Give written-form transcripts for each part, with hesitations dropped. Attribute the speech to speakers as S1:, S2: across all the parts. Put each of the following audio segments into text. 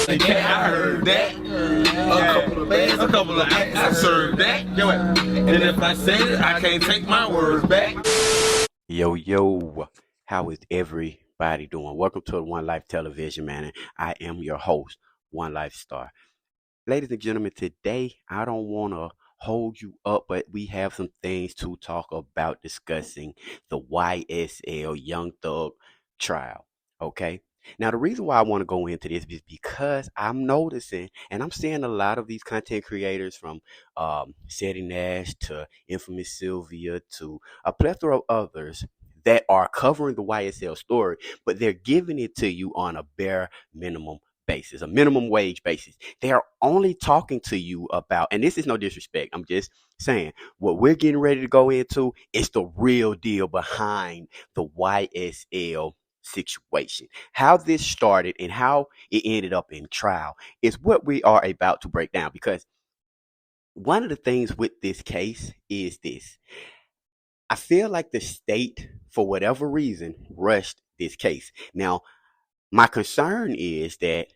S1: Okay, I heard that. A couple of bands, a couple of acts, I served that. And if I said it, I can't take my words back.
S2: Yo, how is everybody doing? Welcome to the One Life Television, man. And I am your host, One Life Star. Ladies and gentlemen, today I don't want to hold you up, but we have some things to talk about discussing the YSL Young Thug trial. Okay. Now, the reason why I want to go into this is because I'm noticing and I'm seeing a lot of these content creators from Sadie Nash to Infamous Sylvia to a plethora of others that are covering the YSL story, but they're giving it to you on a bare minimum basis, a minimum wage basis. They are only talking to you about, and this is no disrespect, I'm just saying what we're getting ready to go into is the real deal behind the YSL situation. How this started and how it ended up in trial is what we are about to break down, because one of the things with this case is this. I feel like the state, for whatever reason, rushed this case. Now, my concern is that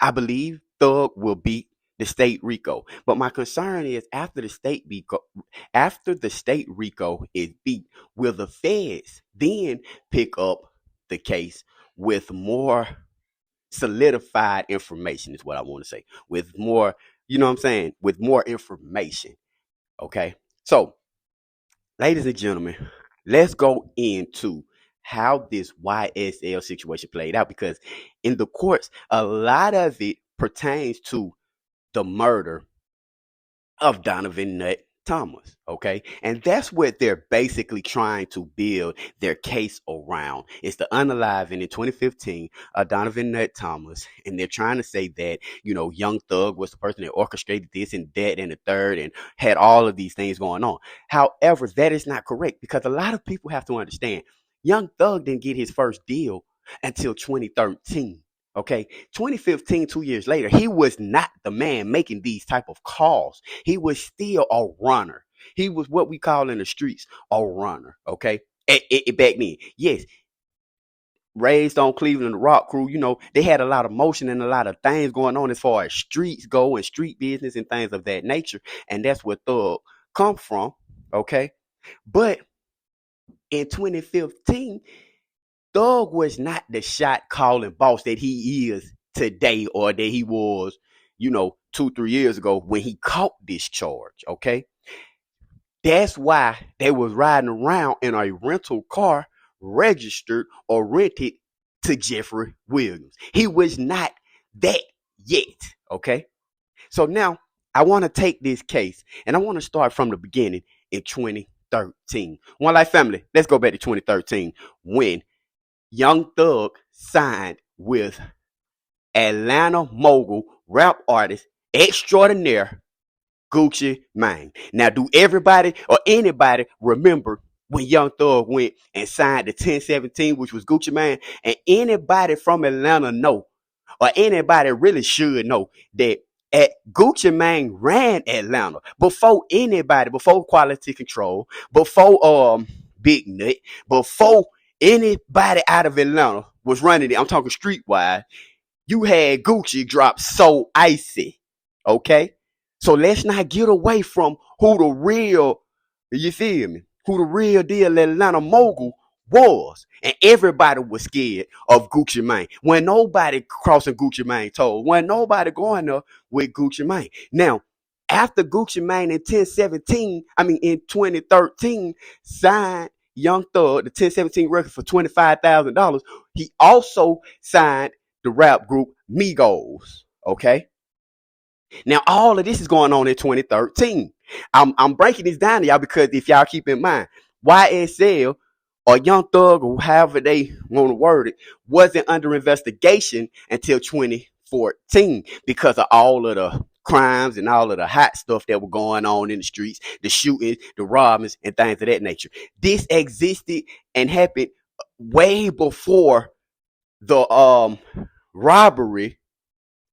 S2: I believe Thug will beat the state RICO, but my concern is after the state RICO is beat, will the feds then pick up the case with more solidified information? Is what I want to say. With more, you know what I'm saying? With more information. Okay, so ladies and gentlemen, let's go into how this YSL situation played out, because in the courts, a lot of it pertains to the murder of Donovan Nut Thomas. Okay. And that's what they're basically trying to build their case around. It's the unaliving in 2015 Donovan Nut Thomas. And they're trying to say that, Young Thug was the person that orchestrated this and that and the third and had all of these things going on. However, that is not correct, because a lot of people have to understand Young Thug didn't get his first deal until 2013. Okay, 2015, 2 years later, he was not the man making these type of calls. He was still a runner. He was what we call in the streets a runner. Okay, back then, yes, raised on Cleveland, the Rock Crew. They had a lot of motion and a lot of things going on as far as streets go and street business and things of that nature, and that's where Thug come from. Okay, but in 2015. Thug was not the shot calling boss that he is today, or that he was, 2-3 years ago when he caught this charge. Okay. That's why they was riding around in a rental car registered or rented to Jeffery Williams. He was not that yet. Okay. So now I want to take this case and I want to start from the beginning in 2013. One Life family, let's go back to 2013 when Young Thug signed with Atlanta mogul rap artist extraordinaire Gucci Mane. Now, do everybody or anybody remember when Young Thug went and signed the 1017, which was Gucci Mane? And anybody from Atlanta know, or anybody really should know, that Gucci Mane ran Atlanta before anybody, before Quality Control, before Big Nut, before anybody out of Atlanta was running it. I'm talking streetwise. You had Gucci drop So Icy. Okay? So let's not get away from who the real, you feel me? Who the real deal Atlanta mogul was. And everybody was scared of Gucci Mane. When nobody crossing Gucci Mane toes. When nobody going there with Gucci Mane. Now, after Gucci Mane in 2013, signed Young Thug, the 1017 record, for $25,000. He also signed the rap group Migos. Okay. Now all of this is going on in 2013. I'm breaking this down to y'all because if y'all keep in mind, YSL or Young Thug, or however they want to word it, wasn't under investigation until 2014 because of all of the crimes and all of the hot stuff that were going on in the streets, the shootings, the robbings, and things of that nature. This existed and happened way before the robbery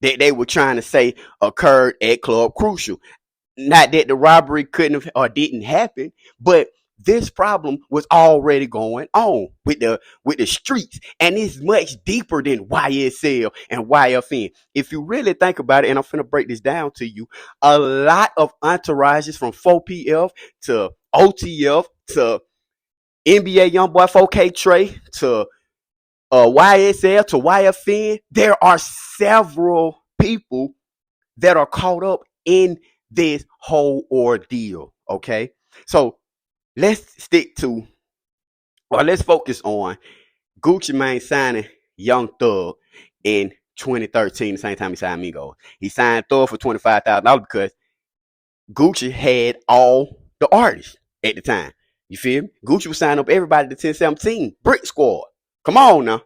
S2: that they were trying to say occurred at Club Crucial. Not that the robbery couldn't have or didn't happen, but this problem was already going on with the streets, and it's much deeper than YSL and YFN. If you really think about it, and I'm finna break this down to you, a lot of entourages from 4PF to OTF to NBA YoungBoy 4K Trey to YSL to YFN, there are several people that are caught up in this whole ordeal. Okay, so let's let's focus on Gucci Mane signing Young Thug in 2013, the same time he signed Migos. He signed Thug for $25,000 because Gucci had all the artists at the time. You feel me? Gucci was signing up everybody to 1017 Brick Squad. Come on now.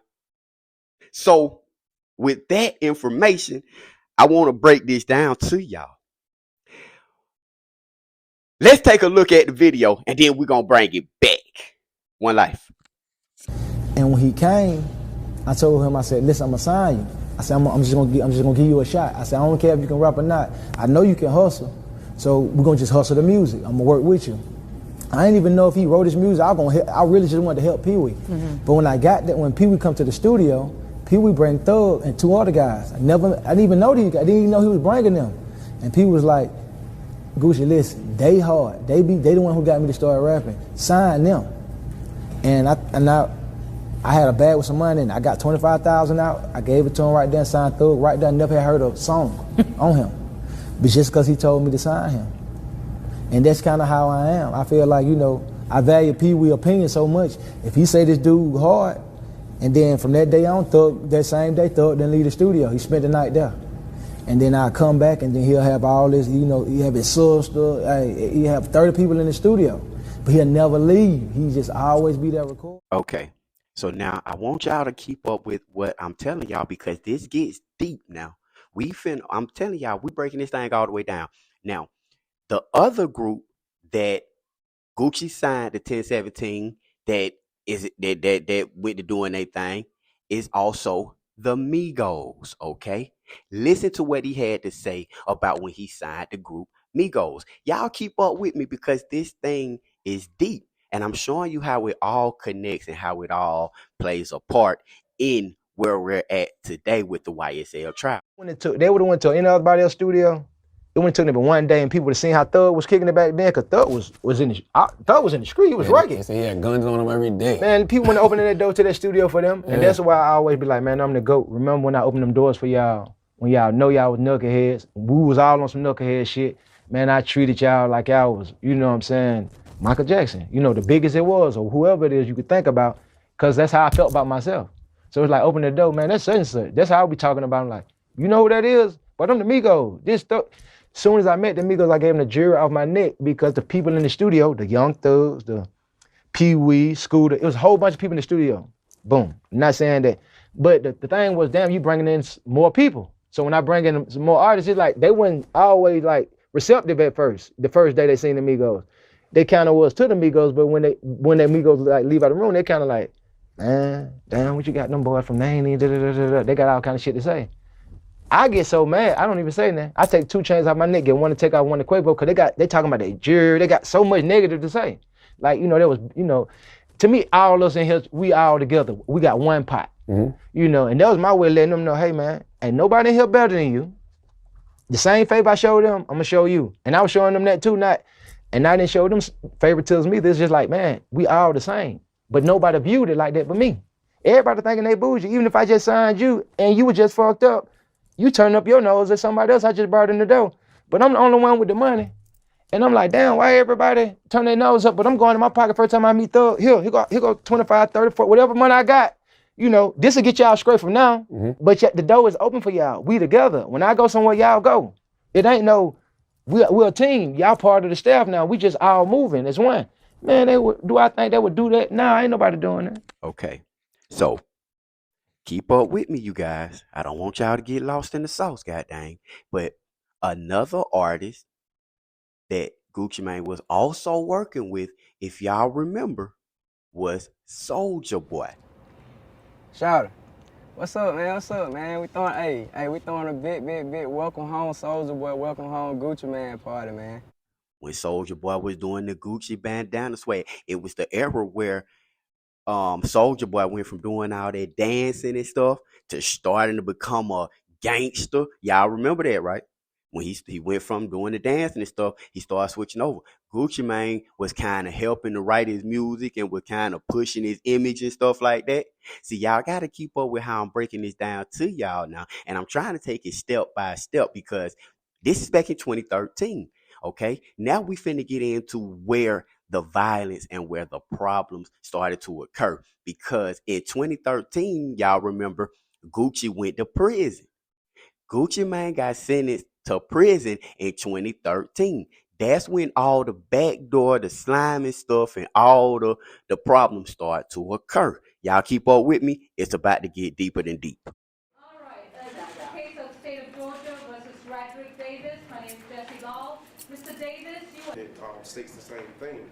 S2: So with that information, I want to break this down to y'all. Let's take a look at the video, and then we're going to bring it back. One Life.
S3: And when he came, I told him, I said, listen, I'm going to sign you. I said, I'm just gonna give you a shot. I said, I don't care if you can rap or not. I know you can hustle. So we're going to just hustle the music. I'm going to work with you. I didn't even know if he wrote his music. I really just wanted to help Pee Wee. But when I got that, when Pee Wee come to the studio, Pee Wee bring Thug and two other guys. I didn't even know these guys. I didn't even know he was bringing them. And Pee Wee was like, Gucci, listen, they hard. They the one who got me to start rapping. Sign them. And I had a bag with some money, and I got $25,000 out. I gave it to him right there, signed Thug right there. Never had heard a song on him, but just because he told me to sign him. And that's kind of how I am. I feel like, you know, I value Pee Wee's opinion so much. If he say this dude hard, and then from that day on, that same day, Thug didn't leave the studio. He spent the night there. And then I come back, and then he'll have all this, you know, he have his sister, he have 30 people in the studio. But he'll never leave. He just always be there recording.
S2: Okay. So now I want y'all to keep up with what I'm telling y'all, because this gets deep now. I'm telling y'all, we breaking this thing all the way down. Now, the other group that Gucci signed the 1017 that went to doing their thing is also the Migos, okay? Listen to what he had to say about when he signed the group Migos. Y'all keep up with me, because this thing is deep. And I'm showing you how it all connects and how it all plays a part in where we're at today with the YSL trial.
S3: They would have went to anybody else's studio. It wouldn't took them but one day, and people would have seen how Thug was kicking it back then, because Thug was in the street. He was rugged.
S4: He had guns on him every day.
S3: Man, people went opening that door to that studio for them, and that's why I always be like, man, I'm the GOAT. Remember when I opened them doors for y'all, when y'all know y'all was knuckleheads, we was all on some knucklehead shit. Man, I treated y'all like y'all was, you know what I'm saying, Michael Jackson, you know, the biggest it was, or whoever it is you could think about, because that's how I felt about myself. So it's like, open the door, man, that's such and such. That's how I be talking about them, like, you know who that is? But I'm the Migos. This stuff. Soon as I met the Migos, I gave them the jury off my neck, because the people in the studio, the Young Thugs, the Pee Wee, Scooter, it was a whole bunch of people in the studio. Boom. I'm not saying that. But the thing was, damn, you bringing in more people. So when I bring in some more artists, it's like, they weren't always like receptive at first. The first day they seen the Migos. They kind of was to the Migos, but when the Migos like leave out the room, they kind of like, man, damn, what you got them boys from? They ain't even, they got all kind of shit to say. I get so mad, I don't even say that. I take 2 chains off my neck, get one to take out one to Quavo, because they talking about their jury, they got so much negative to say. Like, you know, there was, you know, to me, all of us in here, we all together, we got one pot. You know, and that was my way of letting them know, hey man, ain't nobody in here better than you. The same favor I showed them, I'm gonna show you. And I was showing them that too, and I didn't show them favoritism either. It's just like, man, we all the same. But nobody viewed it like that but me. Everybody thinking they bougie. Even if I just signed you and you were just fucked up, you turn up your nose at somebody else I just brought in the door. But I'm the only one with the money. And I'm like, damn, why everybody turn their nose up? But I'm going in my pocket first time I meet Thug. Here go 25, 30, 40, whatever money I got. You know, this will get y'all straight from now. But the door is open for y'all. We together. When I go somewhere, y'all go. It ain't no, we're a team. Y'all part of the staff now. We just all moving as one. Man, do I think they would do that? Nah, ain't nobody doing that.
S2: Okay. So keep up with me, you guys. I don't want y'all to get lost in the sauce, goddamn. But another artist that Gucci Mane was also working with, if y'all remember, was Soulja Boy.
S4: Shout out. What's up, man? What's up, man? We throwing a big welcome home Soulja Boy, welcome home Gucci Mane party, man.
S2: when Soulja Boy was doing the Gucci bandana swag. It was the era where Soulja Boy went from doing all that dancing and stuff to starting to become a gangster. Y'all remember that, right? When he went from doing the dancing and stuff, he started switching over. Gucci Mane was kind of helping to write his music and was kind of pushing his image and stuff like that. See, y'all got to keep up with how I'm breaking this down to y'all now. And I'm trying to take it step by step because this is back in 2013. Okay, now we finna get into where the violence and where the problems started to occur. Because in 2013, y'all remember, Gucci went to prison. Gucci Mane got sentenced to prison in 2013. That's when all the backdoor, the slime and stuff, and all the problems start to occur. Y'all keep up with me. It's about to get deeper than deep.
S5: All right. Case of State of Georgia versus Roderick Davis. My name is Jessie Gall. Mr. Davis, you...
S6: It states the same thing.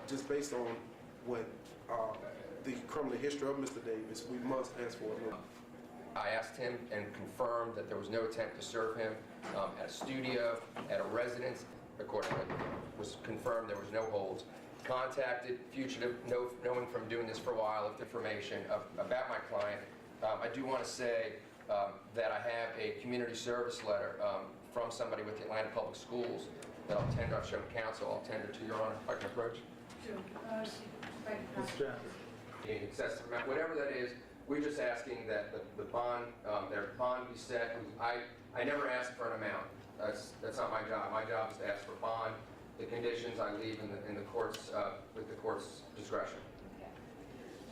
S6: Just based on what the criminal history of Mr. Davis, we must ask for a
S7: I asked him and confirmed that there was no attempt to serve him at a studio, at a residence. Accordingly, it was confirmed there was no holds. Contacted fugitive, knowing from doing this for a while, of information about my client. I do want to say that I have a community service letter from somebody with the Atlanta Public Schools that I'll tender. I've shown counsel. I'll tender to Your Honor. If I can approach.
S5: Sure.
S7: In excessive amount, whatever that is. We're just asking that the bond, their bond be set. I never ask for an amount. That's not my job. My job is to ask for bond. The conditions I leave in the courts with the court's discretion.
S5: Okay.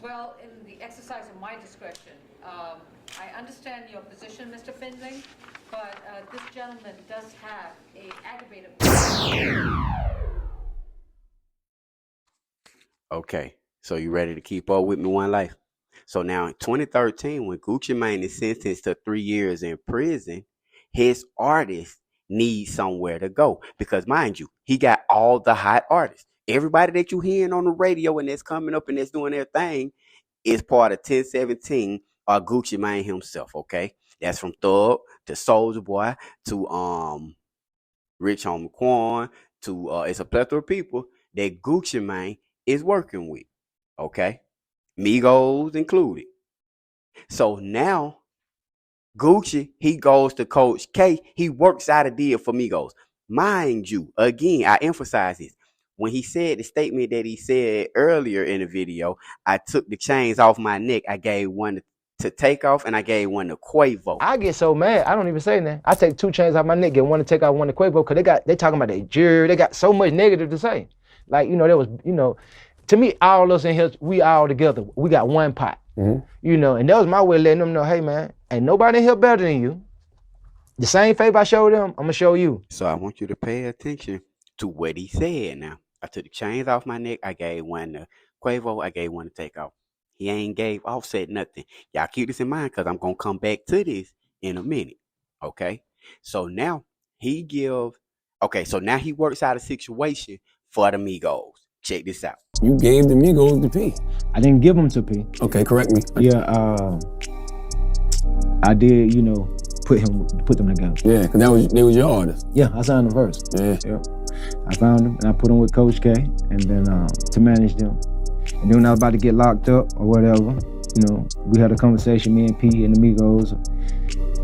S5: Well, in the exercise of my discretion, I understand your position, Mr. Findlay, but this gentleman does have a aggravated.
S2: Okay, so you ready to keep up with me, One Life? So now in 2013, when Gucci Mane is sentenced to 3 years in prison, his artists need somewhere to go. Because mind you, he got all the hot artists. Everybody that you hearing on the radio and that's coming up and that's doing their thing is part of 1017 or Gucci Mane himself, okay? That's from Thug to Soulja Boy to Rich Homie Quan to it's a plethora of people that Gucci Mane is working with, okay? Migos included. So now Gucci, he goes to Coach K. He works out a deal for Migos. Mind you, again, I emphasize this. When he said the statement that he said earlier in the video, I took the chains off my neck. I gave one to Takeoff and I gave one to Quavo.
S3: I get so mad. I don't even say that. I take 2 chains off my neck, get one to Takeoff, one to Quavo, because they talking about their jury. They got so much negative to say. Like, there was, to me, all us in here, we all together. We got one pot, and that was my way of letting them know, hey, man, ain't nobody in here better than you. The same favor I showed them, I'm going to show you.
S2: So I want you to pay attention to what he said now. I took the chains off my neck. I gave one to Quavo. I gave one to Takeoff. He ain't gave Offset nothing. Y'all keep this in mind because I'm going to come back to this in a minute, okay? So now he now he works out a situation for the Migos. Check this out.
S8: You gave the Migos the P.
S3: I didn't give them to P.
S8: Okay, correct me.
S3: Yeah, I did, put them together.
S8: Yeah, because they was your artist.
S3: Yeah, I signed the verse.
S8: Yeah.
S3: I found them and I put them with Coach K and then to manage them. And then when I was about to get locked up or whatever, we had a conversation, me and P and the Migos,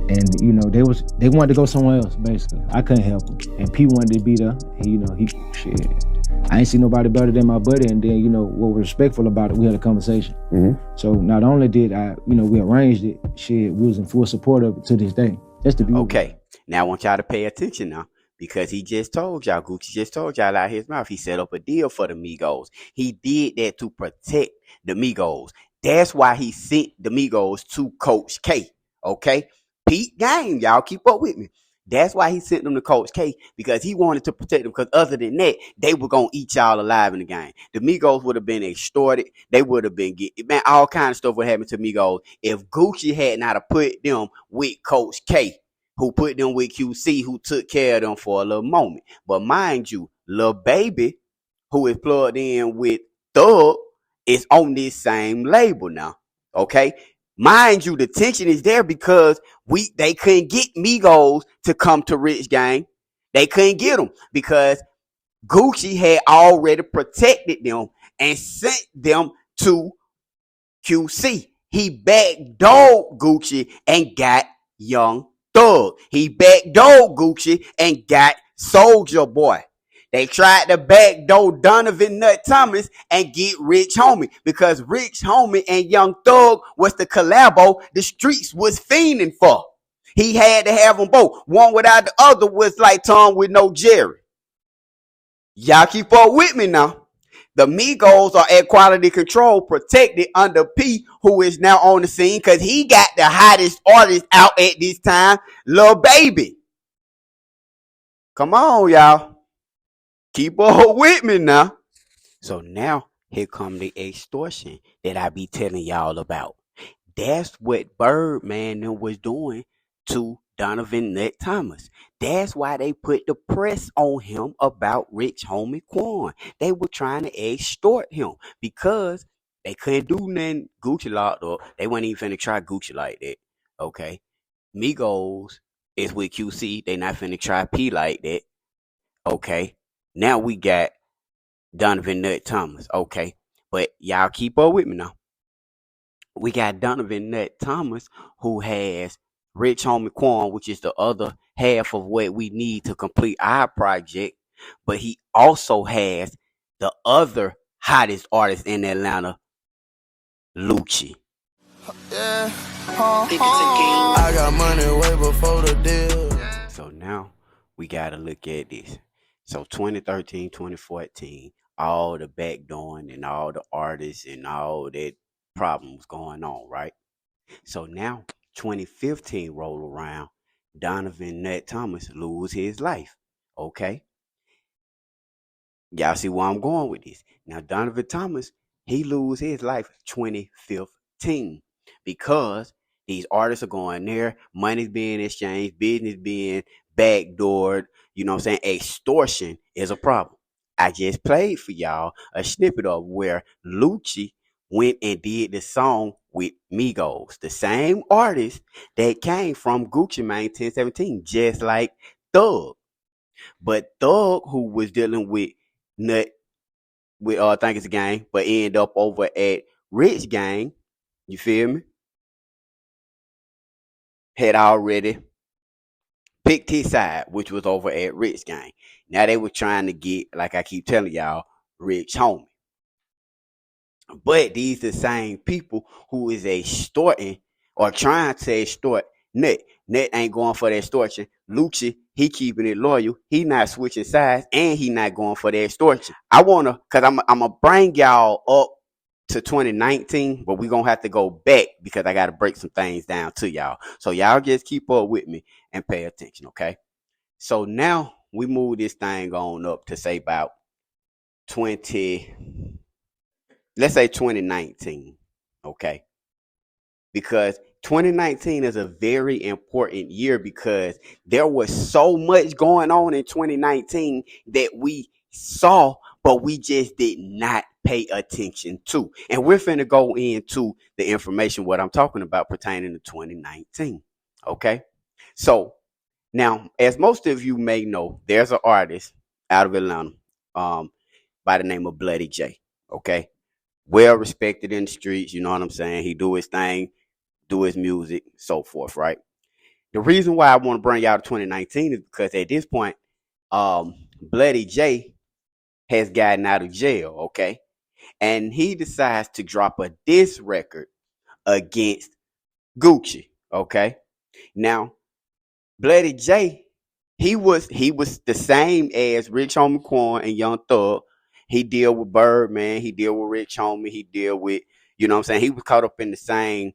S3: and they wanted to go somewhere else, basically. I couldn't help them. And P wanted to be there. Shit. I ain't see nobody better than my buddy, and then, what was respectful about it, we had a conversation. So not only did we arranged it, shit, we was in full support of it to this day. That's the beauty.
S2: Okay, now I want y'all to pay attention now, because he just told y'all, Gucci just told y'all out his mouth, he set up a deal for the Migos. He did that to protect the Migos. That's why he sent the Migos to Coach K, okay? Pete Gang, y'all keep up with me. That's why he sent them to Coach K, because he wanted to protect them, because other than that, they were going to eat y'all alive in the game. The Migos would have been extorted. They would have been all kind of stuff would happen to Migos if Gucci had not put them with Coach K, who put them with QC, who took care of them for a little moment. But mind you, Lil Baby, who is plugged in with Thug, is on this same label now, okay? Mind you, the tension is there because they couldn't get Migos to come to Rich Gang. They couldn't get them because Gucci had already protected them and sent them to QC. He backdoored Gucci and got Young Thug. He backdoored Gucci and got Soulja Boy. They tried to backdoor Donovan Nut Thomas and get Rich Homie because Rich Homie and Young Thug was the collabo the streets was fiending for. He had to have them both. One without the other was like Tom with no Jerry. Y'all keep up with me now. The Migos are at quality control, protected under P, who is now on the scene because he got the hottest artist out at this time, Lil Baby. Come on, y'all. Keep up with me now. So now, here come the extortion that I be telling y'all about. That's what Birdman was doing to Donovan Nut Thomas. That's why they put the press on him about Rich Homie Quan. They were trying to extort him because they couldn't do nothing Gucci locked up. They weren't even finna try Gucci like that. Okay. Migos is with QC. They not finna try P like that. Okay. Now we got Donovan Nut Thomas. Okay. But y'all keep up with me now. We got Donovan Nut Thomas, who has Rich Homie Quan, which is the other half of what we need to complete our project. But he also has the other hottest artist in Atlanta, Lucci.
S9: Yeah. I got money way before the deal.
S2: So now we got to look at this. So 2013, 2014, all the backdooring and all the artists and all that problems going on, right? So now 2015 roll around, Donovan Nut Thomas lose his life. Okay. Y'all see where I'm going with this. Now Donovan Thomas, he lose his life 2015 because these artists are going there, money's being exchanged, business being backdoored, you know what I'm saying? Extortion is a problem. I just played for y'all a snippet of where Lucci went and did the song with Migos, the same artist that came from Gucci Mane 1017, just like Thug. But Thug, who was dealing with Nut, with I think it's a gang, but end up over at Rich Gang, you feel me? Had already picked his side, which was over at Rich Gang. Now they were trying to get, like I keep telling y'all, Rich Homie. But these the same people who is extorting or trying to extort Nut. Nut ain't going for the extortion. Lucci, he keeping it loyal. He not switching sides, and he not going for the extortion. I wanna, cause I'm gonna bring y'all up to 2019, but we gonna have to go back because I gotta break some things down to y'all. So y'all just keep up with me and pay attention, okay? So now we move this thing on up to say about 2019, okay? Because 2019 is a very important year because there was so much going on in 2019 that we saw, but we just did not pay attention to. And we're finna go into the information, what I'm talking about pertaining to 2019, okay? So now, as most of you may know, there's an artist out of Atlanta by the name of Bloody J, okay? Well respected in the streets, you know what I'm saying? He do his thing, do his music, so forth, right? The reason why I want to bring y'all to 2019 is because at this point, Bloody J has gotten out of jail, okay? And he decides to drop a diss record against Gucci, okay? Now, Bloody J, he was the same as Rich Homie Quan and Young Thug. He deal with Birdman, he deal with Rich Homie, he deal with, you know what I'm saying? He was caught up in the same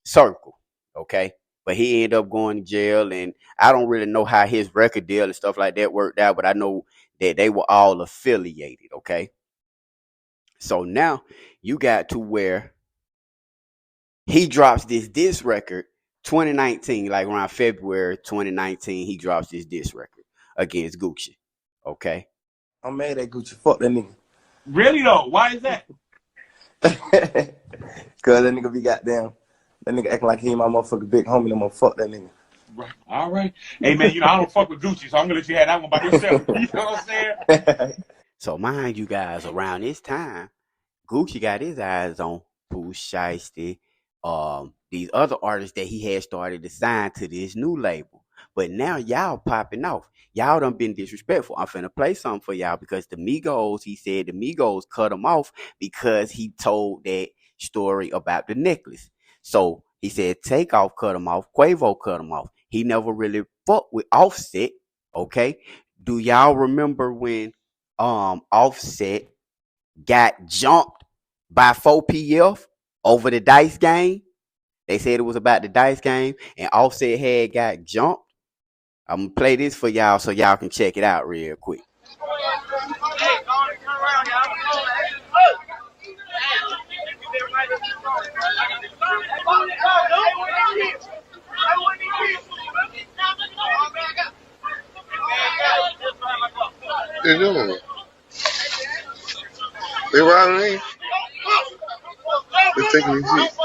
S2: circle, okay? But he ended up going to jail, and I don't really know how his record deal and stuff like that worked out, but I know that they were all affiliated, okay? So now you got to where he drops this diss record 2019, like around February 2019, he drops this diss record against Gucci, okay?
S10: I'm mad at Gucci. Fuck that nigga.
S1: Really though? Why is that?
S10: Cause that nigga be goddamn. That nigga acting like he ain't my motherfucking big homie. I'm gonna fuck that nigga.
S1: Right. All right. Hey man, you know I don't fuck with Gucci, so I'm gonna let you have that one by yourself. You know what I'm saying?
S2: So mind you guys, around this time, Gucci got his eyes on Pooh Shiesty, these other artists that he had started to sign to this new label. But now y'all popping off. Y'all done been disrespectful. I'm finna play something for y'all because the Migos, he said the Migos cut him off because he told that story about the necklace. So he said Takeoff cut him off, Quavo cut him off. He never really fucked with Offset. Okay. Do y'all remember when Offset got jumped by 4PF over the dice game? They said it was about the dice game, and Offset had got jumped. I'm gonna play this for y'all so y'all can check it out real quick.
S11: They doing? They riding in? They're taking these seats.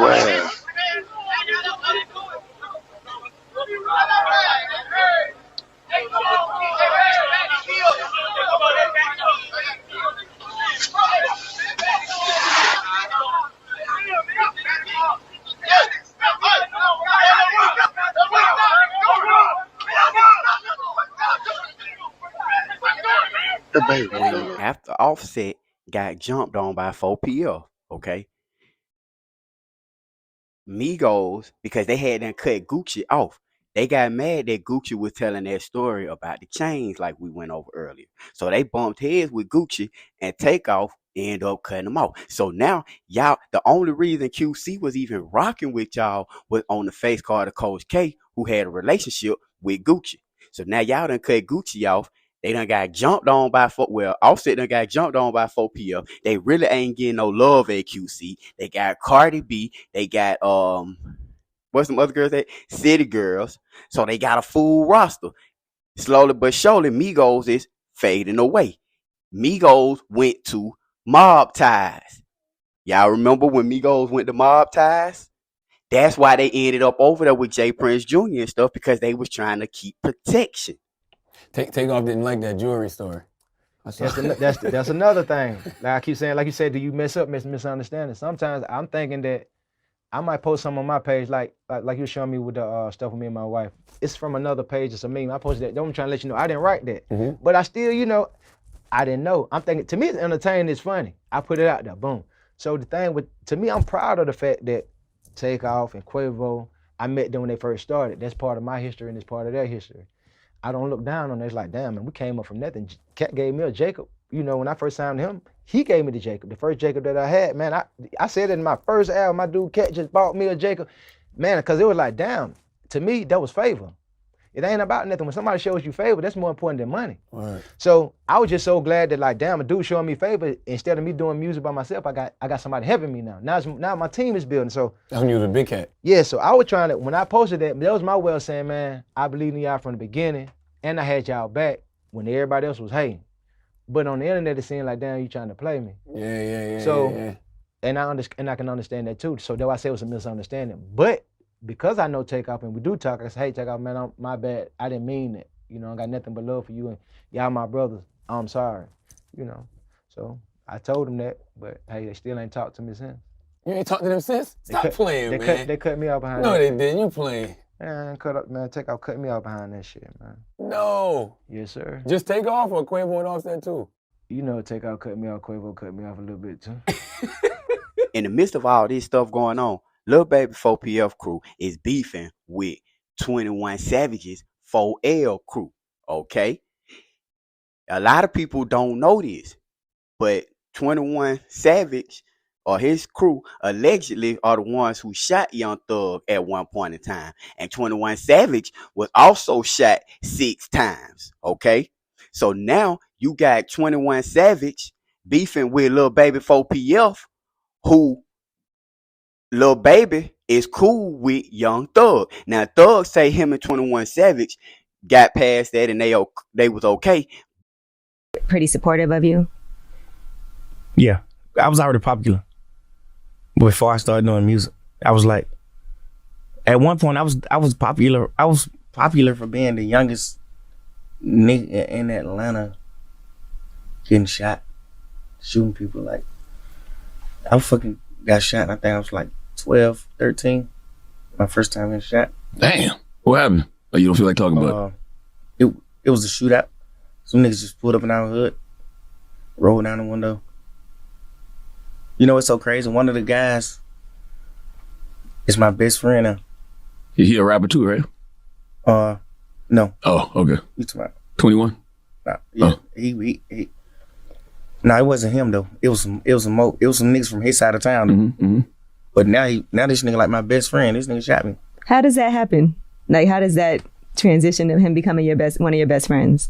S11: Wow.
S2: After Offset got jumped on by 4PF, okay? Migos, because they had done cut Gucci off, they got mad that Gucci was telling that story about the chains like we went over earlier. So they bumped heads with Gucci, and Takeoff ended up cutting them off. So now y'all, the only reason QC was even rocking with y'all was on the face card of Coach K, who had a relationship with Gucci. So now y'all done cut Gucci off. They done got jumped on by Offset done got jumped on by 4PF. They really ain't getting no love at QC. They got Cardi B. They got what's some other girls that? City Girls. So they got a full roster. Slowly but surely, Migos is fading away. Migos went to Mob Ties. Y'all remember when Migos went to Mob Ties? That's why they ended up over there with J Prince Jr. and stuff, because they was trying to keep protection.
S8: Takeoff didn't like that jewelry story.
S3: That's another thing. Like I keep saying, like you said, do you mess up misunderstanding? Sometimes I'm thinking that I might post something on my page, like you showing me with the stuff with me and my wife. It's from another page. It's a meme. I posted that. I'm trying to let you know I didn't write that, but I still, I didn't know. I'm thinking, to me, it's entertaining. It's funny. I put it out there. Boom. So the thing to me, I'm proud of the fact that Takeoff and Quavo, I met them when they first started. That's part of my history and it's part of their history. I don't look down on it. It's like, damn, man, we came up from nothing. Cat gave me a Jacob. When I first signed him, he gave me the Jacob. The first Jacob that I had, man, I said it in my first album, my dude Cat just bought me a Jacob. Man, because it was like, damn, to me, that was favor. It ain't about nothing. When somebody shows you favor, that's more important than money.
S8: Right.
S3: So I was just so glad that, like, damn, a dude showing me favor. Instead of me doing music by myself, I got somebody helping me now. Now my team is building. So
S8: that's when you was a big cat.
S3: Yeah, so I was trying to, when I posted that was my way of saying, man, I believe in y'all from the beginning, and I had y'all back when everybody else was hating. But on the internet, it seemed like, damn, you trying to play me.
S8: Yeah.
S3: So, and I can understand that too. So that's why I say it was a misunderstanding. But because I know Takeoff and we do talk, I say, hey, Takeoff, man, my bad. I didn't mean that. I got nothing but love for you and y'all my brothers. I'm sorry. So I told them that, but hey, they still ain't talked to me since.
S8: You ain't talked to them since? Stop playing, man.
S3: They cut me out behind that.
S8: No, they didn't. You playing.
S3: Man, Takeoff cut me out behind that shit, man.
S8: No.
S3: Yes, sir.
S8: Just Takeoff or Quavo and Offset too?
S3: Takeoff cut me off, Quavo cut me off a little bit too.
S2: In the midst of all this stuff going on, Lil Baby 4PF crew is beefing with 21 Savage's 4L crew, okay? A lot of people don't know this, but 21 Savage or his crew allegedly are the ones who shot Young Thug at one point in time. And 21 Savage was also shot 6 times, okay? So now you got 21 Savage beefing with Lil Baby 4PF, who Lil Baby is cool with Young Thug. Now Thug say him and 21 Savage got past that and they was okay.
S12: Pretty supportive of you?
S13: Yeah, I was already popular before I started doing music. I was like
S10: At one point, I was popular. I was popular for being the youngest nigga in Atlanta getting shot, shooting people. Like, I fucking got shot. I think I was like 12, 13. My first time getting shot.
S14: Damn. What happened? Oh, you don't feel like talking about
S10: it? It was a shootout. Some niggas just pulled up in our hood, rolled down the window. You know what's so crazy? One of the guys is my best friend now.
S14: He a rapper too, right?
S10: No.
S14: Oh, okay.
S10: You talking about
S14: 21?
S10: Nah, yeah. He. No, it wasn't him though. It was some niggas from his side of town.
S14: Mm-hmm.
S10: But now this nigga like my best friend. This nigga shot me.
S12: How does that happen? Like, how does that transition to him becoming one of your best friends?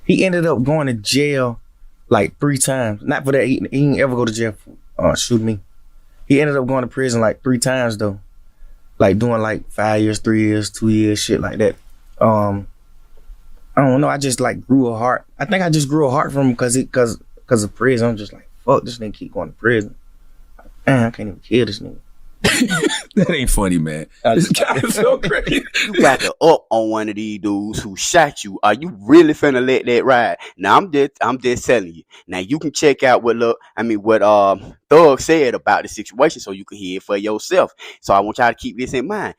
S10: He ended up going to jail like 3 times. Not for that. He didn't ever go to jail for shooting me. He ended up going to prison like 3 times though. Like doing like 5 years, 3 years, 2 years, shit like that. I don't know. I just like grew a heart. I think I just grew a heart from him because of prison. I'm just like, fuck, this nigga keep going to prison. Man, I can't even kill this nigga.
S14: That ain't funny, man. This guy is so crazy.
S2: You got to up on one of these dudes who shot you. Are you really finna let that ride? Now I'm just telling you. Now you can check out what Thug said about the situation, so you can hear it for yourself. So I want y'all to keep this in mind.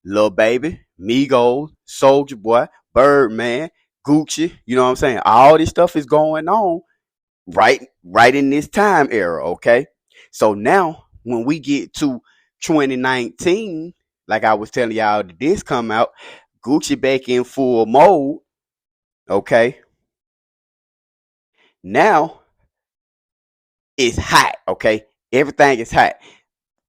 S2: Lil Baby, Migos, Soulja Boy, Birdman, Gucci. You know what I'm saying? All this stuff is going on right in this time era. Okay, so now when we get to 2019, like I was telling y'all, this come out, Gucci back in full mode. Okay. Now it's hot. Okay. Everything is hot.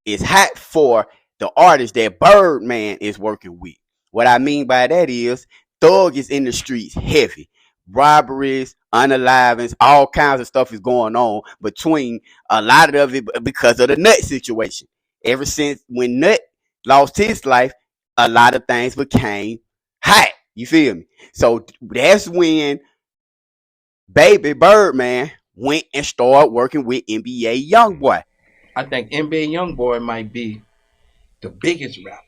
S2: It's hot for the artist that Birdman is working with. What I mean by that is Thug is in the streets heavy. Robberies, unalivings, all kinds of stuff is going on between a lot of it because of the Nut situation. Ever since when Nut lost his life, a lot of things became hot. You feel me? So that's when Baby Birdman went and started working with NBA Youngboy.
S15: I think NBA Youngboy might be the biggest rapper.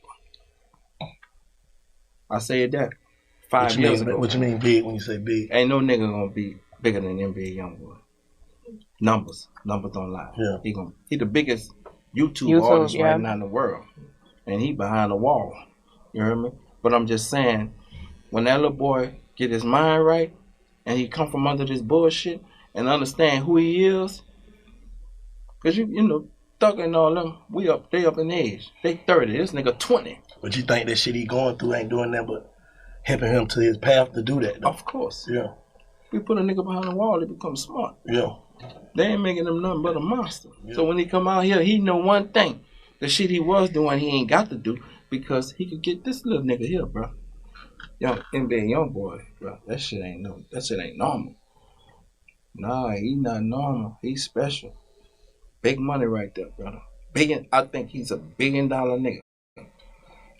S15: I said that 5 years ago.
S16: What you mean big when you say big?
S15: Ain't no nigga gonna be bigger than NBA Youngboy. Numbers don't lie.
S16: Yeah.
S15: He the biggest YouTube artist right now in the world, and he behind the wall. You hear me? But I'm just saying, when that little boy get his mind right, and he come from under this bullshit and understand who he is, cause you know, Thug and all them, they up in age. They 30. This nigga 20.
S16: But you think that shit he going through ain't doing that but helping him to his path to do that, though?
S15: Of course.
S16: Yeah.
S15: We put a nigga behind the wall, they become smart.
S16: Yeah.
S15: They ain't making him nothing but a monster. Yeah. So when he come out here, he know one thing. The shit he was doing, he ain't got to do because he could get this little nigga here, bro. Young NBA Youngboy, bro. That shit ain't normal. Nah, he not normal. He's special. Big money right there, brother. I think he's $1 billion nigga.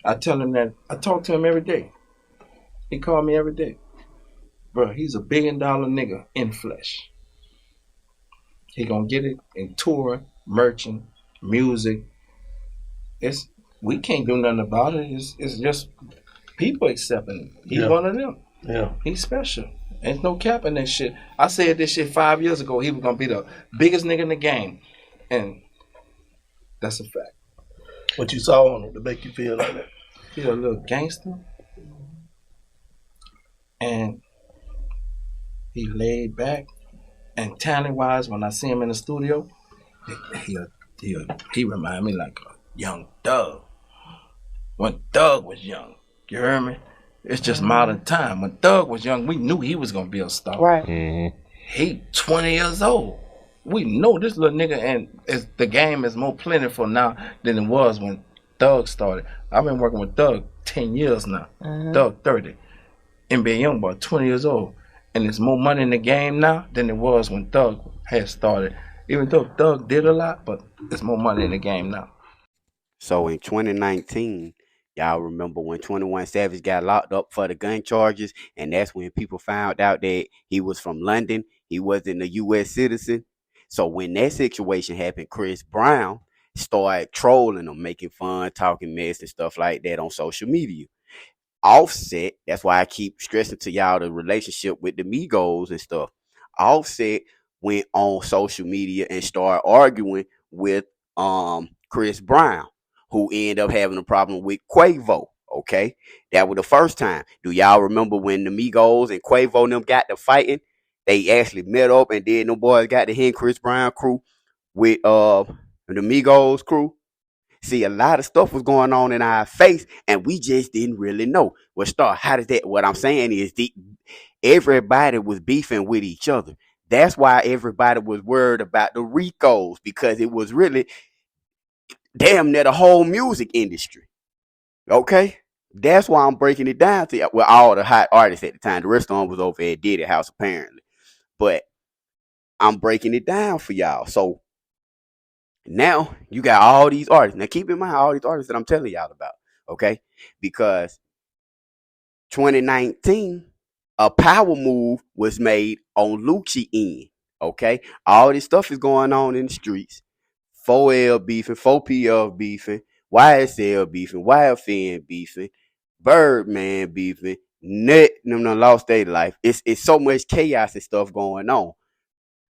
S15: I tell him that. I talk to him every day. He call me every day. Bro, he's $1 billion nigga in flesh. He gonna get it in touring, merchant, music. We can't do nothing about it. It's just people accepting him. He's one of them.
S16: Yeah.
S15: He's special. Ain't no cap in that shit. I said this shit 5 years ago. He was gonna be the biggest nigga in the game. And that's a fact.
S16: What you saw on it to make you feel like that?
S15: He a little gangster. And he laid back. And talent-wise, when I see him in the studio, he remind me like a young Thug. When Thug was young, you hear me? It's just modern time. When Thug was young, we knew he was gonna be a star.
S17: Right.
S14: Mm-hmm.
S15: He 20 years old. We know this little nigga, and the game is more plentiful now than it was when Thug started. I've been working with Thug 10 years now. Thug 30. NBA Youngboy 20 years old. And there's more money in the game now than it was when Thug had started. Even though Thug did a lot, but there's more money in the game now.
S2: So in 2019, y'all remember when 21 Savage got locked up for the gun charges, and that's when people found out that he was from London. He wasn't a U.S. citizen. So when that situation happened, Chris Brown started trolling them, making fun, talking mess and stuff like that on social media. Offset, that's why I keep stressing to y'all the relationship with the Migos and stuff. Offset went on social media and started arguing with Chris Brown, who ended up having a problem with Quavo. Okay, that was the first time. Do y'all remember when the Migos and Quavo and them got to fighting? They actually met up, and then them boys got to hit Chris Brown crew with the Migos crew. See, a lot of stuff was going on in our face, and we just didn't really know. How does that? What I'm saying is, everybody was beefing with each other. That's why everybody was worried about the Ricos, because it was really damn near the whole music industry. Okay, that's why I'm breaking it down to all the hot artists at the time. The rest of them was over at Diddy House apparently, but I'm breaking it down for y'all. So now you got all these artists. Now keep in mind all these artists that I'm telling y'all about, okay? Because 2019, a power move was made on Lucci end, okay? All this stuff is going on in the streets. 4L beefing, 4PL beefing, YSL beefing, YFN beefing, Birdman beefing, Net them done lost their life. It's so much chaos and stuff going on.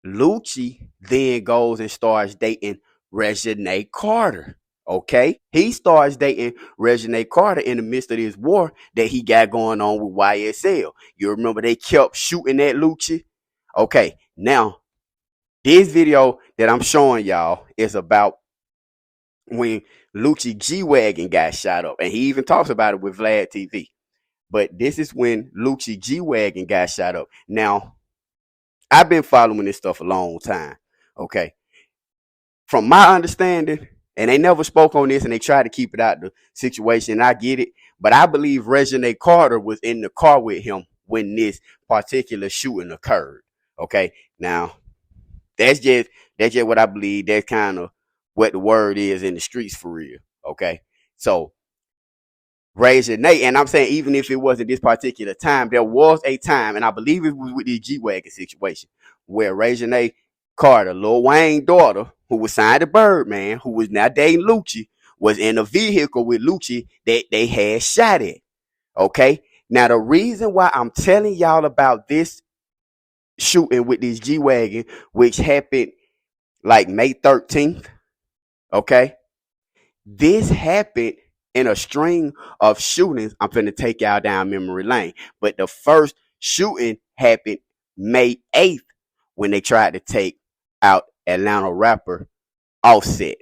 S2: Lucci then goes and starts dating Reginae Carter. Okay, he starts dating Reginae Carter in the midst of this war that he got going on with YSL. You remember they kept shooting at Lucci? Okay, now this video that I'm showing y'all is about when Lucci G-Wagon got shot up, and he even talks about it with Vlad TV. But this is when Lucci G-Wagon got shot up. Now, I've been following this stuff a long time, okay? From my understanding, and they never spoke on this, and they tried to keep it out the situation, I get it, but I believe Reginae Carter was in the car with him when this particular shooting occurred, okay? Now, that's just what I believe. That's kind of what the word is in the streets for real, okay? So, Reginae, and I'm saying even if it wasn't this particular time, there was a time, and I believe it was with the G-Wagon situation, where Reginae Carter, Lil Wayne's daughter, who was signed to Birdman, who was now dating Lucci, was in a vehicle with Lucci that they had shot at. Okay? Now, the reason why I'm telling y'all about this shooting with this G-Wagon, which happened like May 13th, okay? This happened in a string of shootings. I'm finna take y'all down memory lane. But the first shooting happened May 8th when they tried to take out Atlanta rapper Offset.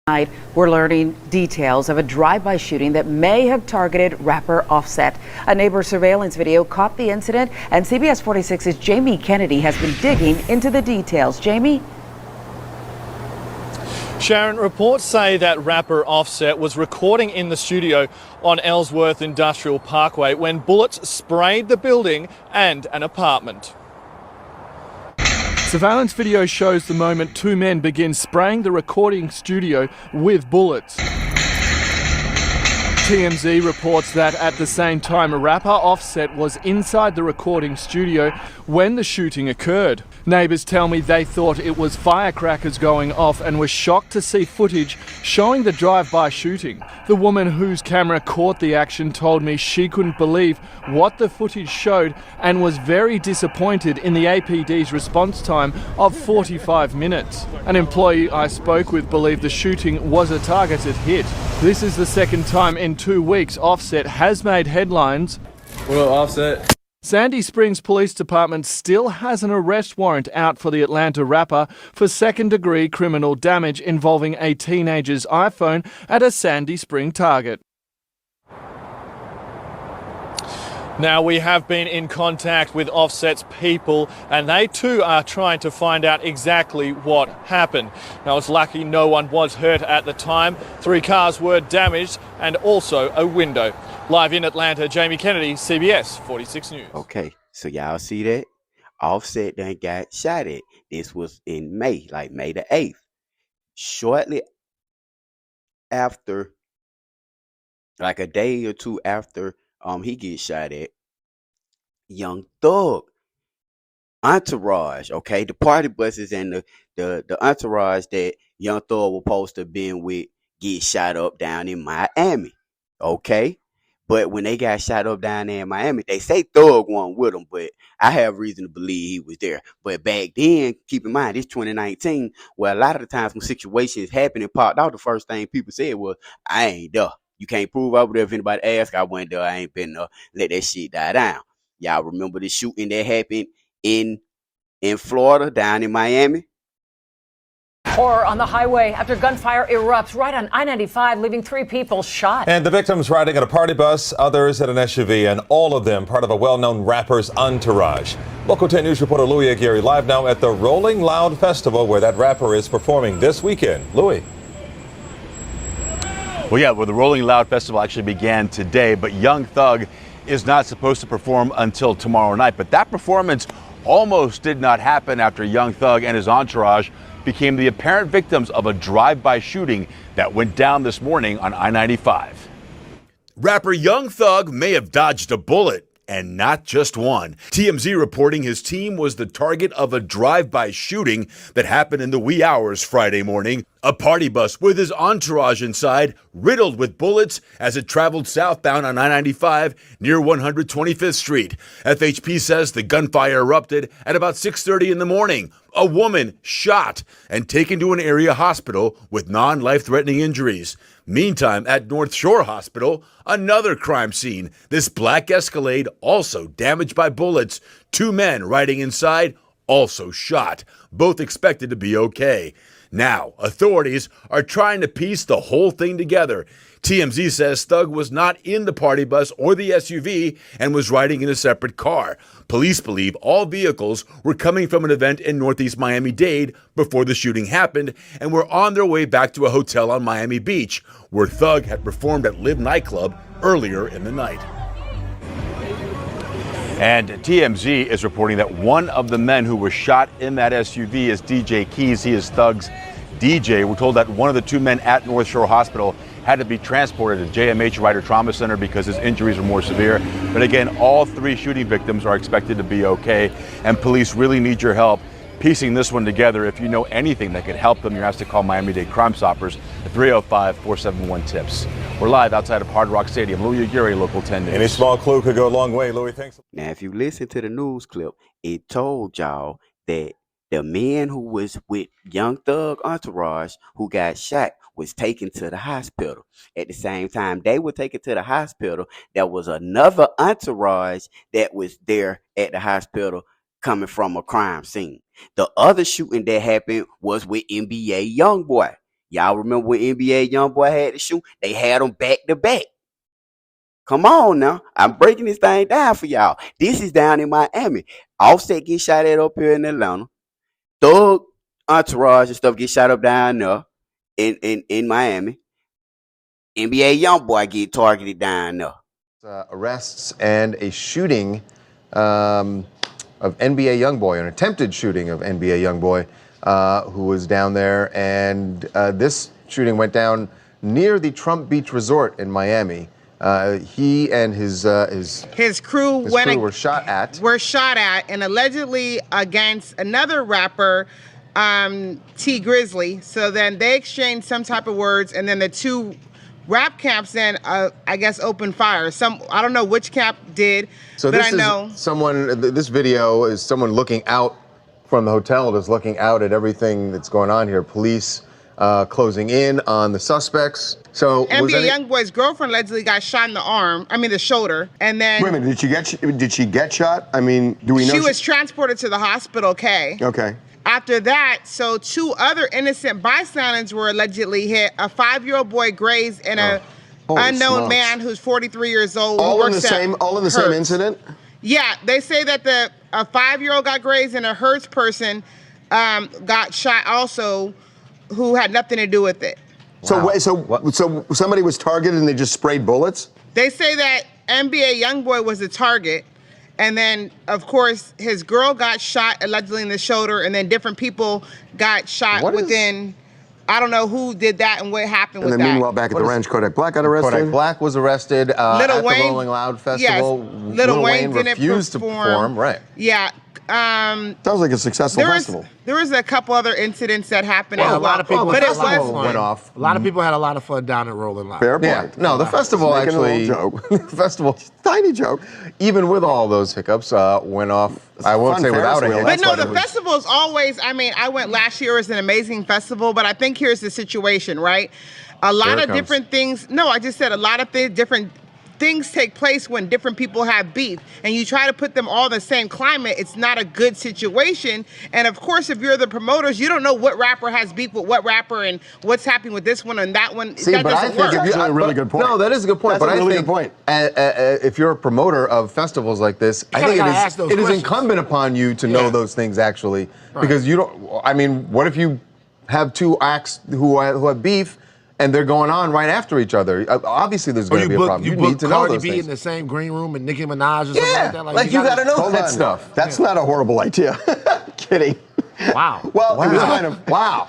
S17: Tonight, we're learning details of a drive-by shooting that may have targeted rapper Offset. A neighbor surveillance video caught the incident, and CBS 46's Jamie Kennedy has been digging into the details. Jamie?
S18: Sharon, reports say that rapper Offset was recording in the studio on Ellsworth Industrial Parkway when bullets sprayed the building and an apartment. Surveillance video shows the moment two men begin spraying the recording studio with bullets. TMZ reports that at the same time, rapper Offset was inside the recording studio when the shooting occurred. Neighbours tell me they thought it was firecrackers going off and were shocked to see footage showing the drive-by shooting. The woman whose camera caught the action told me she couldn't believe what the footage showed and was very disappointed in the APD's response time of 45 minutes. An employee I spoke with believed the shooting was a targeted hit. This is the second time in 2 weeks Offset has made headlines.
S19: Well, Offset.
S18: Sandy Springs Police Department still has an arrest warrant out for the Atlanta rapper for second-degree criminal damage involving a teenager's iPhone at a Sandy Spring Target. Now, we have been in contact with Offset's people, and they too are trying to find out exactly what happened. Now, it's lucky no one was hurt at the time. 3 cars were damaged and also a window. Live in Atlanta, Jamie Kennedy, CBS 46 News.
S2: Okay, so y'all see that? Offset done got shot at. This was in May, like May the 8th. Shortly after, like a day or two after he gets shot at, Young Thug entourage, okay, the party buses and the entourage that Young Thug was supposed to have been with get shot up down in Miami. Okay? But when they got shot up down there in Miami, they say Thug wasn't with them, but I have reason to believe he was there. But back then, keep in mind, it's 2019, where a lot of the times when situations happen and popped out, the first thing people said was, I ain't there. You can't prove I was there. If anybody asks, I went there. I ain't been there. Let that shit die down. Y'all remember the shooting that happened in Florida, down in Miami?
S17: Horror on the highway after gunfire erupts right on I-95, leaving 3 people shot.
S19: And the victims riding in a party bus, others at an SUV, and all of them part of a well-known rapper's entourage. Local 10 News reporter Louis Aguirre live now at the Rolling Loud Festival where that rapper is performing this weekend. Louis.
S20: Well, yeah, the Rolling Loud Festival actually began today, but Young Thug is not supposed to perform until tomorrow night. But that performance almost did not happen after Young Thug and his entourage became the apparent victims of a drive-by shooting that went down this morning on I-95. Rapper Young Thug may have dodged a bullet, and not just one. TMZ reporting his team was the target of a drive-by shooting that happened in the wee hours Friday morning. A party bus with his entourage inside, riddled with bullets as it traveled southbound on I-95 near 125th Street. FHP says the gunfire erupted at about 6:30 in the morning. A woman shot and taken to an area hospital with non-life-threatening injuries. Meantime, at North Shore Hospital, another crime scene. This black Escalade also damaged by bullets. 2 men riding inside also shot. Both expected to be okay. Now, authorities are trying to piece the whole thing together. TMZ says Thug was not in the party bus or the SUV and was riding in a separate car. Police believe all vehicles were coming from an event in Northeast Miami-Dade before the shooting happened and were on their way back to a hotel on Miami Beach, where Thug had performed at Live nightclub earlier in the night. And TMZ is reporting that one of the men who was shot in that SUV is DJ Keys. He is Thug's DJ. We're told that one of the 2 men at North Shore Hospital had to be transported to JMH Ryder Trauma Center because his injuries were more severe. But again, all 3 shooting victims are expected to be okay, and police really need your help piecing this one together. If you know anything that could help them, you're asked to call Miami-Dade Crime Stoppers at 305-471-TIPS. We're live outside of Hard Rock Stadium. Louis Aguirre, Local 10 News.
S19: Any small clue could go a long way. Louis, thanks.
S2: Now, if you listen to the news clip, it told y'all that the man who was with Young Thug entourage who got shot was taken to the hospital. At the same time they were taken to the hospital, there was another entourage that was there at the hospital coming from a crime scene. The other shooting that happened was with NBA Youngboy. Y'all remember when NBA Youngboy had to shoot? They had them back to back. Come on now. I'm breaking this thing down for y'all. This is down in Miami. Offset gets shot at up here in Atlanta. Thug entourage and stuff get shot up down there in Miami. NBA Youngboy get targeted down there.
S21: Arrests and a shooting of NBA Youngboy, an attempted shooting of NBA Youngboy, who was down there. And this shooting went down near the Trump Beach Resort in Miami. He and his crew were shot at.
S22: And allegedly against another rapper, T Grizzly. So then they exchanged some type of words, and then the 2 rap camps then, I guess, opened fire. I don't know which camp did,
S21: so
S22: but I know.
S21: This video is someone looking out from the hotel, just looking out at everything that's going on here. Police closing in on the suspects. So
S22: NBA Youngboy's girlfriend allegedly got shot in the shoulder, and then.
S21: Wait a minute, did she get shot? I mean, do we know?
S22: She was transported to the hospital,
S21: Okay.
S22: After that, so 2 other innocent bystanders were allegedly hit. A 5-year-old boy grazed, and a unknown man who's 43 years old.
S21: All in the same incident?
S22: Yeah, they say that a 5-year-old got grazed, and a Hertz person got shot also, who had nothing to do with it.
S21: Wow. So somebody was targeted and they just sprayed bullets?
S22: They say that NBA Youngboy was the target. And then, of course, his girl got shot allegedly in the shoulder, and then different people got shot within. I don't know who did that and what happened with that.
S21: And then meanwhile, back at the ranch, Kodak Black got arrested. Kodak Black was arrested at the Rolling Loud Festival.
S22: Yes, Lil Wayne didn't
S21: refused to perform. Right.
S22: Yeah,
S21: Sounds like a successful festival.
S22: There was a couple other incidents that happened
S4: Well,
S22: as
S4: a lot of people,
S22: but it was
S21: went off.
S4: A lot of people had a lot of fun down at Rolling Loud.
S21: Fair point. Yeah. No, the festival actually, the festival, tiny joke, even with all those hiccups, went off. I won't say without a hitch.
S22: But no, the festival is always, I mean, I went last year, it was an amazing festival, but I think here's the situation, right? A lot of different things, no, I just said a lot of different things take place when different people have beef, and you try to put them all in the same climate. It's not a good situation. And of course, if you're the promoters, you don't know what rapper has beef with what rapper and what's happening with this one and that one.
S21: See,
S22: that
S21: but I
S22: doesn't
S21: think
S22: work.
S21: if you, a really good point. No, that is a good point.
S6: That's
S21: but
S6: a really
S21: I think
S6: good point.
S21: If you're a promoter of festivals like this, I think it is incumbent upon you to know those things actually, because you don't. I mean, what if you have two acts who have beef? And they're going on right after each other. Obviously, there's going to be a problem. You need to know those things.
S4: in the same green room and Nicki Minaj or something like that.
S21: Like you got to know that stuff.
S6: That's not a horrible idea. Kidding.
S4: Wow.
S6: Well, it was kind of
S21: wow.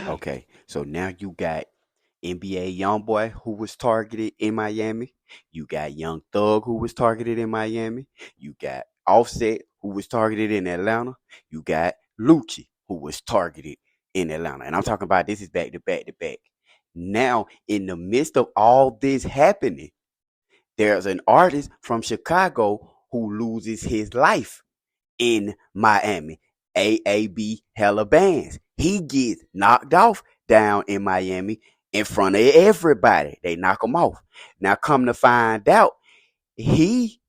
S2: Okay, so now you got NBA YoungBoy who was targeted in Miami. You got Young Thug who was targeted in Miami. You got Offset who was targeted in Atlanta. You got Lucci who was targeted in Atlanta. And I'm talking about this is back to back to back. Now, in the midst of all this happening, there's an artist from Chicago who loses his life in Miami. AAB hella bands. He gets knocked off down in Miami in front of everybody. They knock him off. Now, come to find out, he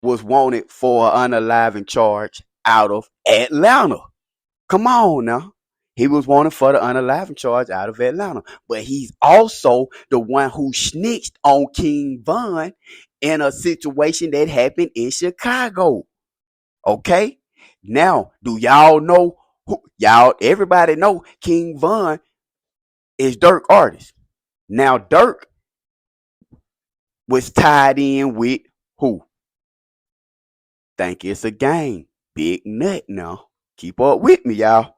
S2: was wanted for an unalive charge out of Atlanta. Come on now. He was wanted for the unalive charge out of Atlanta. But he's also the one who snitched on King Von in a situation that happened in Chicago. Okay? Now, do y'all know everybody know King Von is Dirk artist. Now, Dirk was tied in with who? Think it's a game. Big Nut now. Keep up with me, y'all.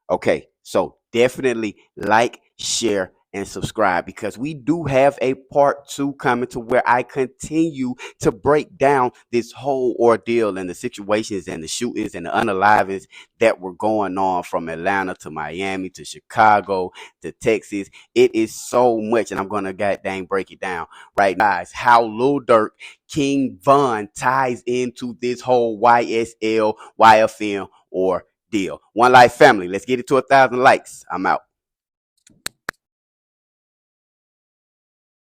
S2: Okay, so definitely like, share, and subscribe, because we do have a part 2 coming to where I continue to break down this whole ordeal and the situations and the shootings and the unalivings that were going on from Atlanta to Miami to Chicago to Texas. It is so much, and I'm going to goddamn break it down right now. Guys, how Lil Durk, King Von ties into this whole YSL, YFM, or deal. One Life family. Let's get it to 1,000 likes. I'm out.